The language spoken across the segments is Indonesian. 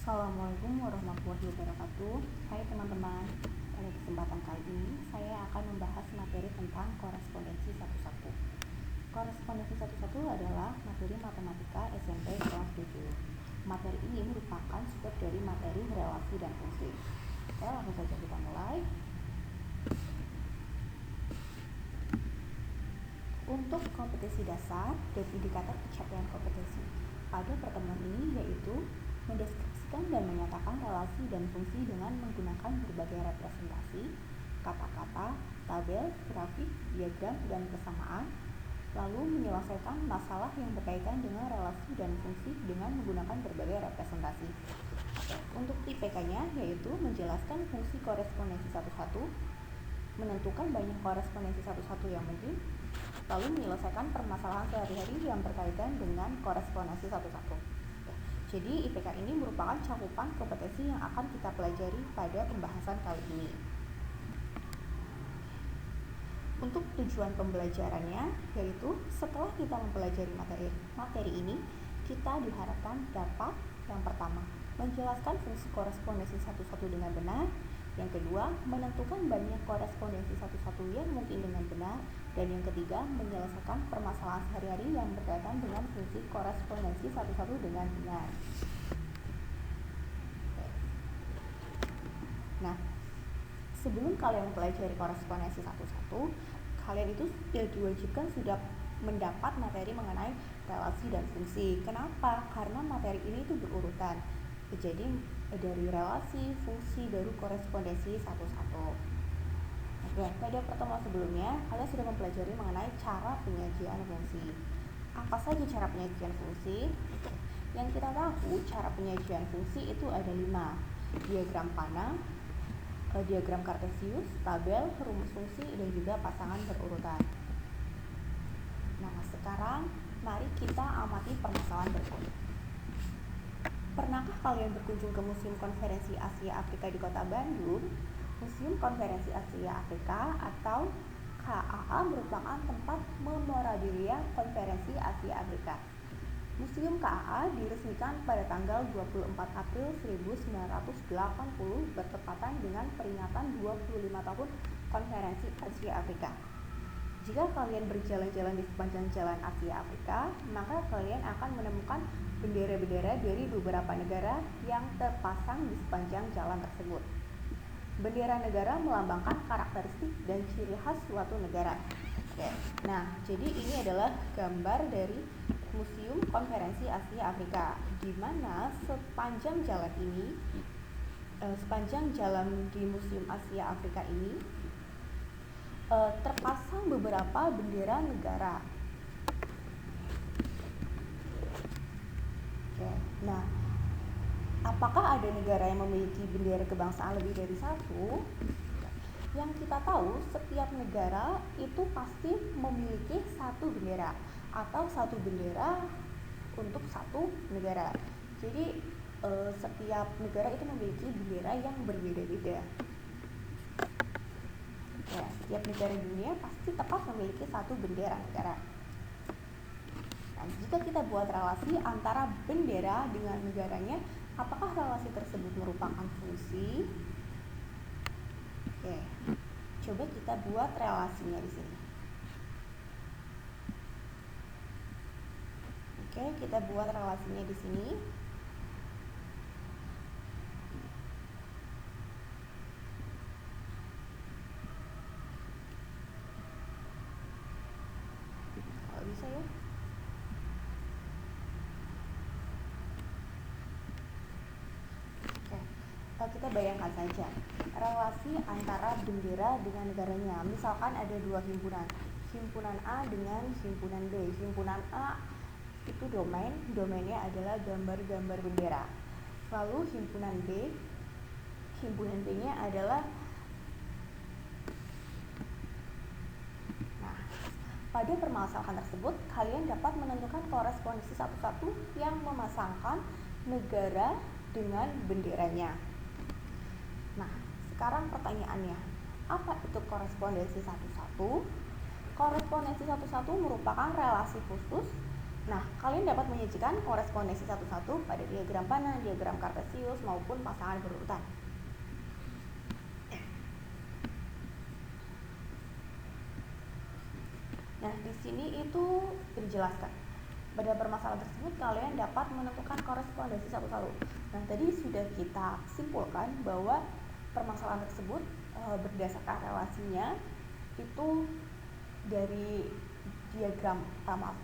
Assalamualaikum warahmatullahi wabarakatuh. Hai teman-teman, pada kesempatan kali ini saya akan membahas materi tentang korespondensi satu-satu. Korespondensi satu-satu adalah materi matematika SMP kelas 7. Materi ini merupakan sub dari materi relasi dan fungsi. Oke, langsung saja kita mulai. Untuk kompetensi dasar dan indikator pencapaian kompetensi pada pertemuan ini yaitu mendeskripsikan dan menyatakan relasi dan fungsi dengan menggunakan berbagai representasi, kata-kata, tabel, grafik, diagram, dan persamaan, lalu menyelesaikan masalah yang berkaitan dengan relasi dan fungsi dengan menggunakan berbagai representasi. Untuk IPK-nya yaitu menjelaskan fungsi korespondensi satu-satu, menentukan banyak korespondensi satu-satu yang mungkin, lalu menyelesaikan permasalahan sehari-hari yang berkaitan dengan korespondensi satu-satu. Jadi IPK ini merupakan cakupan kompetensi yang akan kita pelajari pada pembahasan kali ini. Untuk tujuan pembelajarannya yaitu setelah kita mempelajari materi ini, kita diharapkan dapat yang pertama menjelaskan fungsi korespondensi satu-satu dengan benar, yang kedua menentukan banyak korespondensi satu-satu yang mungkin dengan benar, dan yang ketiga menyelesaikan permasalahan sehari-hari yang berkaitan dengan fungsi korespondensi satu-satu dengan benar. Nah, sebelum kalian mempelajari korespondensi satu-satu, kalian itu diwajibkan sudah mendapat materi mengenai relasi dan fungsi. Kenapa? Karena materi ini itu berurutan. Jadi dari relasi, fungsi, baru korespondensi satu-satu. Oke, pada pertemuan sebelumnya kalian sudah mempelajari mengenai cara penyajian fungsi. Apa saja cara penyajian fungsi? Yang kita tahu cara penyajian fungsi itu ada 5: diagram panah, diagram kartesius, tabel, rumus fungsi, dan juga pasangan berurutan. Nah, sekarang mari kita amati permasalahan berikut. Pernahkah kalian berkunjung ke Museum Konferensi Asia Afrika di Kota Bandung? Museum Konferensi Asia Afrika atau KAA merupakan tempat memorabilia Konferensi Asia Afrika. Museum KAA diresmikan pada tanggal 24 April 1980 bertepatan dengan peringatan 25 tahun Konferensi Asia Afrika. Jika kalian berjalan-jalan di sepanjang jalan Asia Afrika, maka kalian akan menemukan bendera-bendera dari beberapa negara yang terpasang di sepanjang jalan tersebut. Bendera negara melambangkan karakteristik dan ciri khas suatu negara. Oke. Nah, jadi ini adalah gambar dari Museum Konferensi Asia Afrika, di mana sepanjang jalan di Museum Asia Afrika ini terpasang beberapa bendera negara. Oke. Nah, apakah ada negara yang memiliki bendera kebangsaan lebih dari satu? Yang kita tahu, setiap negara itu pasti memiliki satu bendera atau satu bendera untuk satu negara. Jadi setiap negara itu memiliki bendera yang berbeda-beda. Ya, setiap negara di dunia pasti tepat memiliki satu bendera negara. Nah, jika kita buat relasi antara bendera dengan negaranya, apakah relasi tersebut merupakan fungsi? Oke, coba kita buat relasinya di sini. Oke, kita buat relasinya di sini. Kalau bisa ya. Kita bayangkan saja relasi antara bendera dengan negaranya. Misalkan ada dua himpunan A dengan himpunan B. Himpunan A itu domainnya adalah gambar-gambar bendera. Lalu himpunan B-nya adalah, nah, pada permasalahan tersebut kalian dapat menentukan korespondensi satu-satu yang memasangkan negara dengan benderanya. Nah, sekarang pertanyaannya, apa itu korespondensi satu-satu? Korespondensi satu-satu merupakan relasi khusus Nah, kalian dapat menyajikan korespondensi satu-satu pada diagram panah, diagram kartesius, maupun pasangan berurutan. Nah, di sini itu dijelaskan. Pada permasalahan tersebut, kalian dapat menentukan korespondensi satu-satu. Nah, tadi sudah kita simpulkan bahwa permasalahan tersebut berdasarkan relasinya itu dari diagram,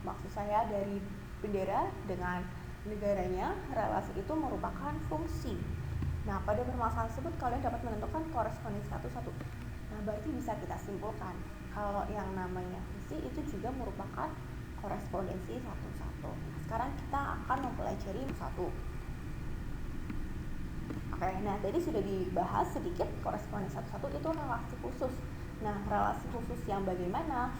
maksud saya dari bendera dengan negaranya, relasi itu merupakan fungsi. Nah, pada permasalahan tersebut kalian dapat menentukan korespondensi satu-satu. Nah, berarti bisa kita simpulkan kalau yang namanya fungsi itu juga merupakan korespondensi satu-satu. Nah, sekarang kita akan mempelajari satu. Oke, nah tadi sudah dibahas sedikit korespondensi satu-satu itu relasi khusus. Nah, relasi khusus yang bagaimana?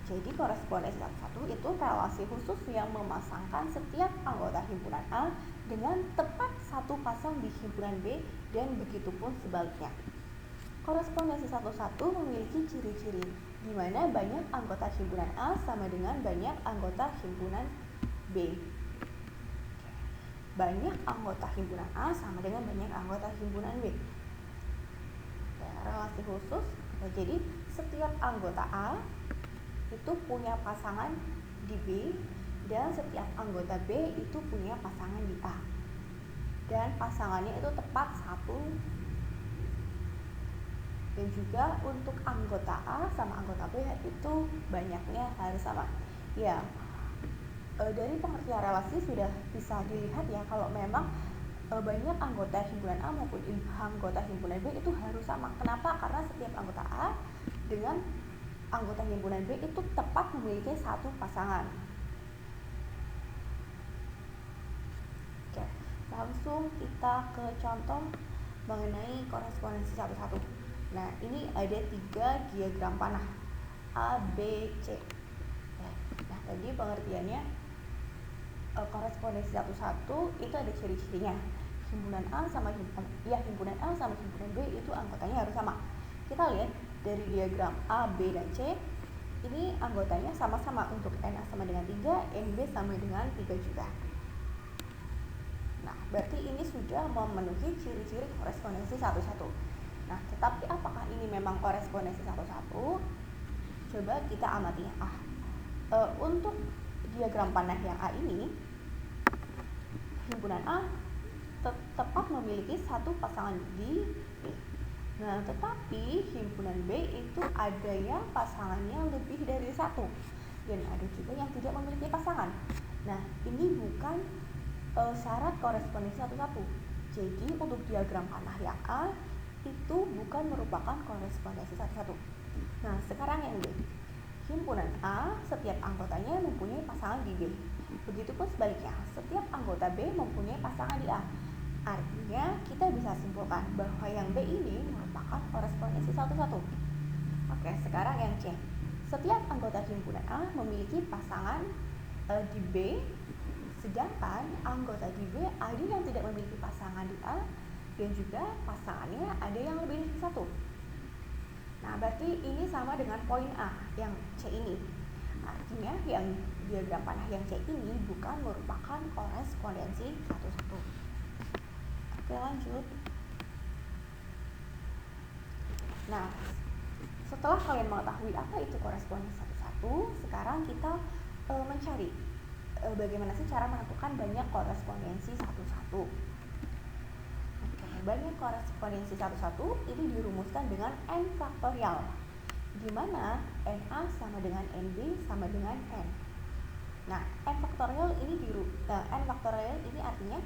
Jadi korespondensi satu-satu itu relasi khusus yang memasangkan setiap anggota himpunan A dengan tepat satu pasang di himpunan B dan begitu pun sebaliknya. Korespondensi satu-satu memiliki ciri-ciri di mana banyak anggota himpunan A sama dengan banyak anggota himpunan B. Banyak anggota himpunan A sama dengan banyak anggota himpunan B. Relasi khusus, jadi setiap anggota A itu punya pasangan di B dan setiap anggota B itu punya pasangan di A. Dan pasangannya itu tepat satu. Dan juga untuk anggota A sama anggota B itu banyaknya harus sama. Ya, dari pengertian relasi sudah bisa dilihat ya kalau memang banyak anggota himpunan A maupun anggota himpunan B itu harus sama. Kenapa? Karena setiap anggota A dengan anggota himpunan B itu tepat memiliki satu pasangan. Oke, langsung kita ke contoh mengenai korespondensi satu-satu. Nah, ini ada 3 diagram panah A, B, C. Nah, tadi pengertiannya korespondensi satu-satu itu ada ciri-cirinya. Himpunan A sama himpunan A sama himpunan B itu anggotanya harus sama. Kita lihat dari diagram A, B, dan C, ini anggotanya sama-sama. Untuk NA sama dengan 3, NB sama dengan 3 juga. Nah, berarti ini sudah memenuhi ciri-ciri korespondensi satu-satu. Nah, tetapi apakah ini memang korespondensi satu-satu? Coba kita amati. Untuk diagram panah yang A ini, himpunan A tepat memiliki satu pasangan di B. Nah, tetapi himpunan B itu ada yang pasangannya lebih dari satu dan ada juga yang tidak memiliki pasangan. Nah, ini bukan syarat korespondensi satu-satu. Jadi untuk diagram panah yang A itu bukan merupakan korespondensi satu-satu. Nah, sekarang yang B. Himpunan A setiap anggotanya mempunyai pasangan di B. Begitupun sebaliknya, setiap anggota B mempunyai pasangan di A. Artinya kita bisa simpulkan bahwa yang B ini merupakan korespondensi satu-satu. Oke, sekarang yang C. Setiap anggota himpunan A memiliki pasangan di B, sedangkan anggota di B ada yang tidak memiliki pasangan di A dan juga pasangannya ada yang lebih dari satu. Nah, berarti ini sama dengan poin A yang C ini. Artinya yang diagram panah yang C ini bukan merupakan korespondensi satu-satu. Oke, lanjut. Nah, setelah kalian mengetahui apa itu korespondensi satu-satu, sekarang kita mencari bagaimana sih cara menentukan banyak korespondensi satu-satu. Oke, banyak korespondensi satu-satu ini dirumuskan dengan n faktorial, di mana NA sama dengan NB sama dengan N. Nah, n faktorial ini n faktorial ini artinya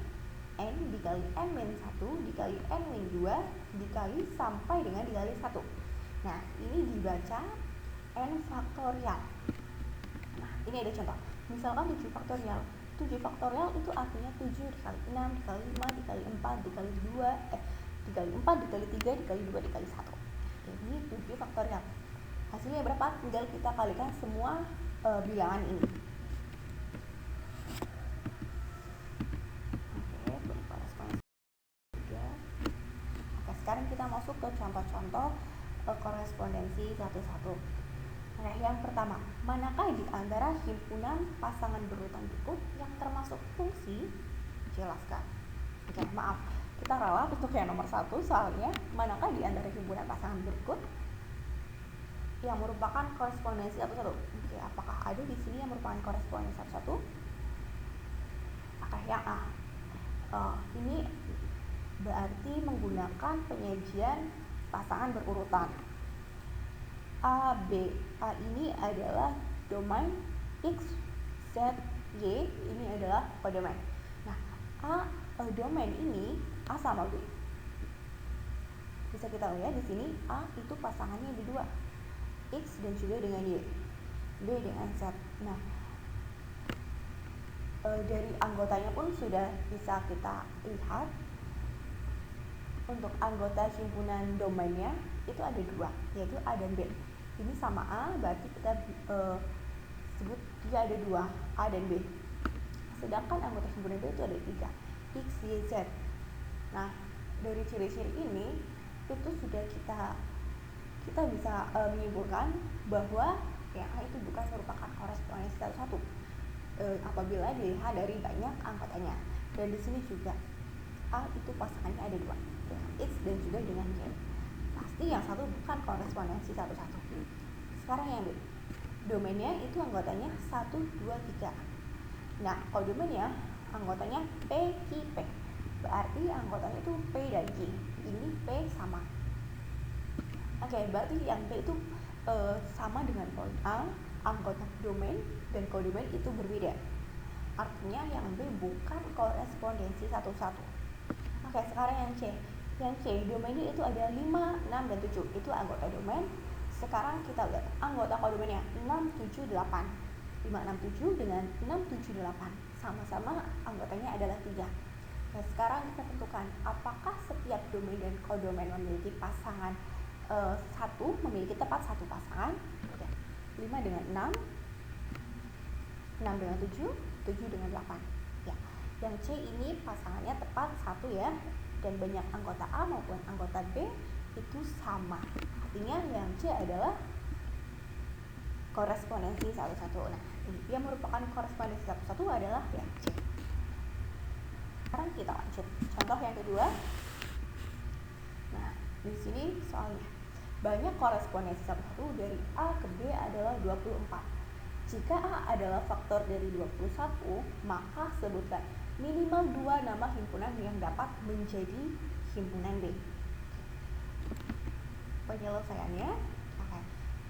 n dikali n-1 dikali n-2 dikali sampai dengan dikali 1. Nah, ini dibaca n faktorial. Nah, ini ada contoh. Misalkan 7 faktorial. 7 faktorial itu artinya 7 dikali 6 dikali 5 dikali 4 dikali 2 dikali 4 dikali 3 dikali 2 dikali 1. Jadi 7 faktorial. Hasilnya berapa? Tinggal kita kalikan semua bilangan ini. Oke, sekarang kita masuk ke contoh-contoh korespondensi satu-satu. Nah, yang pertama, manakah di antara himpunan pasangan berurutan berikut yang termasuk fungsi? Jelaskan. Oke, maaf, kita ralat untuk yang nomor 1 soalnya manakah di antara himpunan pasangan berikut yang merupakan korespondensi satu-satu? Oke, apakah ada di sini yang merupakan korespondensi satu-satu? Apakah yang A? Ini berarti menggunakan penyajian pasangan berurutan. A, B. A ini adalah domain, X, Z, Y ini adalah kodomain. Nah, domain ini A sama B. Bisa kita lihat di sini A itu pasangannya ada 2, X dan juga dengan Y, B dengan Z. Nah, dari anggotanya pun sudah bisa kita lihat. Untuk anggota himpunan domainnya itu ada 2, yaitu A dan B. Ini sama A, berarti kita sebut dia ada 2, A dan B. Sedangkan anggota himpunan B itu ada 3, X, Y, Z. Nah, dari ciri-ciri ini itu sudah kita bisa menyimpulkan bahwa yang A itu bukan merupakan korespondensi satu-satu apabila dilihat dari banyak anggotanya. Dan di sini juga A itu pasangannya ada 2, dengan X dan juga dengan Y. Pasti yang satu bukan korespondensi satu-satu. Sekarang yang B, domainnya itu anggotanya 1, 2, 3. Nah, kalau domainnya anggotanya P, Q, P, berarti anggotanya itu P dan Q. Ini P sama. Oke, berarti yang P itu sama dengan poin A, anggota domain dan kodomain itu berbeda. Artinya yang B bukan korespondensi satu-satu. Oke, sekarang yang C. Yang C, domainnya itu ada 5, 6, dan 7. Itu anggota domain. Sekarang kita lihat anggota kodomainnya 6, 7, 8. 5, 6, 7 dengan 6, 7, 8. Sama-sama anggotanya adalah 3. Nah, sekarang kita tentukan apakah setiap domain dan kodomain memiliki pasangan memiliki tepat satu pasangan. Oke. 5 dengan 6, 6 dengan 7, 7 dengan 8. Ya. Yang C ini pasangannya tepat 1 ya. Dan banyak anggota A maupun anggota B itu sama. Artinya yang C adalah korespondensi satu-satu. Nah, yang merupakan korespondensi satu-satu adalah yang C. Sekarang kita lanjut. Contoh yang kedua. Nah, di sini soalnya banyak korespondensi satu-satu dari A ke B adalah 24. Jika A adalah faktor dari 21, maka sebutkan minimal 2 nama himpunan yang dapat menjadi himpunan B. Penyelesaiannya, oke.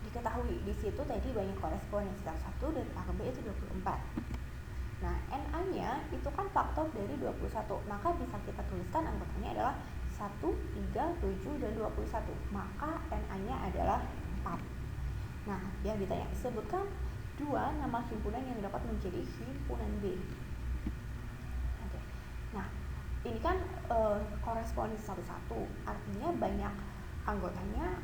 Diketahui di situ tadi banyak korespondensi satu-satu dari A ke B itu 24. Nah, NA-nya itu kan faktor dari 21, maka bisa kita tuliskan anggotanya adalah 1, 3, 7, dan 21. Maka NA-nya adalah 4. Nah, yang ditanya, sebutkan 2 nama himpunan yang dapat menjadi himpunan B. Oke. Nah, ini kan korespondensi satu-satu, artinya banyak anggotanya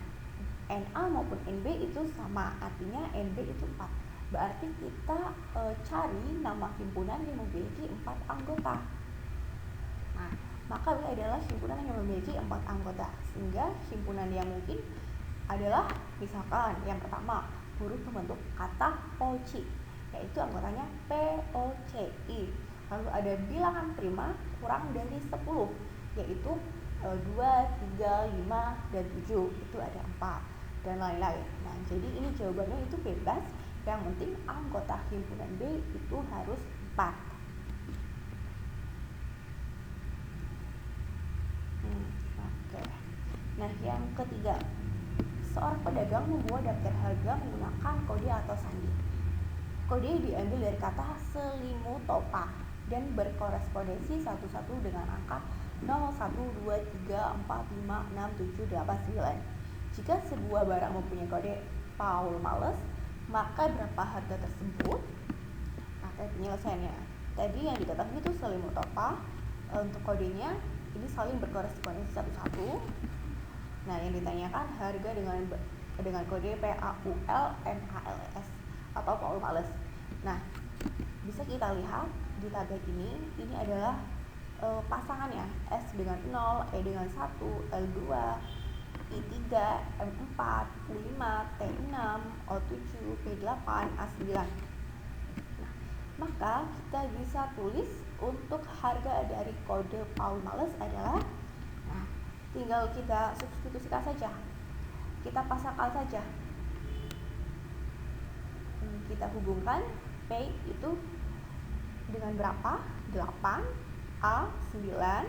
NA maupun NB itu sama, artinya NB itu 4. Berarti kita cari nama himpunan yang memiliki 4 anggota. Nah, maka B adalah himpunan yang memiliki 4 anggota. Sehingga himpunan yang mungkin adalah misalkan yang pertama huruf pembentuk kata POCI, yaitu anggotanya POCI. Lalu ada bilangan prima kurang dari 10, yaitu 2, 3, 5, dan 7. Itu ada 4 dan lain-lain. Nah, jadi ini jawabannya itu bebas. Yang penting anggota himpunan B itu harus 4. Oke. Nah, yang ketiga, seorang pedagang membuat daftar harga menggunakan kode atau sandi. Kode diambil dari kata selimutopa dan berkorespondensi satu-satu dengan angka 0, 1, 2, 3, 4, 5, 6, 7, 8, 9. Jika sebuah barang mempunyai kode Paul Males, maka berapa harga tersebut? Nah, penyelesaiannya tadi yang diketahui itu selimutopa. Untuk kodenya ini saling berkorespondensi satu-satu. Nah, yang ditanyakan harga dengan kode PAULMALES atau Paul Males. Nah, bisa kita lihat di tabel ini adalah pasangannya S dengan 0, E dengan 1, L2, I3, M4, U5, T6, O7, P8, A9. Nah, maka kita bisa tulis untuk harga dari kode Paul Males adalah, nah, tinggal kita substitusikan saja, kita pasangkan saja, kita hubungkan P itu dengan berapa? 8, A 9,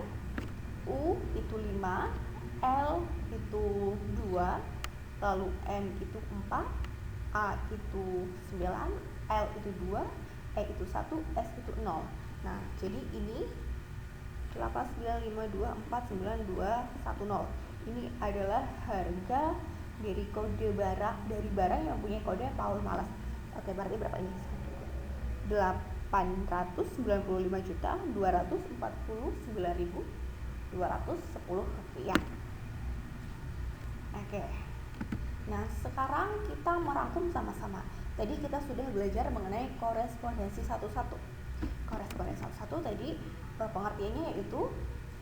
U itu 5, L itu 2, lalu M itu 4, A itu 9, L itu 2, E itu 1, S itu 0. Nah, jadi ini 895249210. Ini adalah harga dari kode dari barang yang punya kode Paul Males. Oke, berarti berapa ini? 895.249.210 rupiah. Oke. Nah, sekarang kita merangkum sama-sama. Tadi kita sudah belajar mengenai korespondensi satu-satu. Korespondensi satu-satu tadi pengertiannya yaitu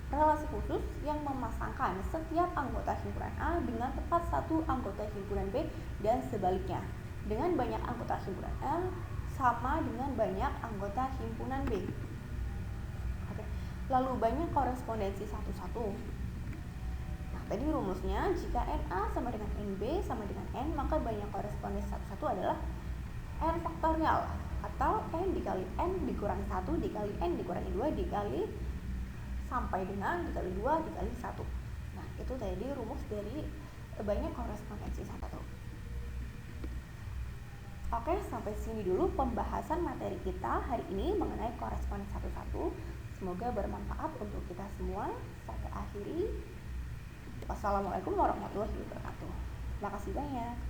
relasi khusus yang memasangkan setiap anggota himpunan A dengan tepat satu anggota himpunan B dan sebaliknya. Dengan banyak anggota himpunan A sama dengan banyak anggota himpunan B. Oke. Lalu banyak korespondensi satu-satu. Nah, tadi rumusnya jika NA sama dengan NB sama dengan N, maka banyak korespondensi satu-satu adalah N faktorial atau N dikali N dikurangi 1 dikali N dikurangi 2 dikali sampai dengan dikali 2 dikali 1. Nah, itu tadi rumus dari banyak korespondensi satu-satu. Oke, sampai sini dulu pembahasan materi kita hari ini mengenai korespondensi satu-satu. Semoga bermanfaat untuk kita semua. Sampai akhiri. Wassalamualaikum warahmatullahi wabarakatuh. Terima kasih banyak.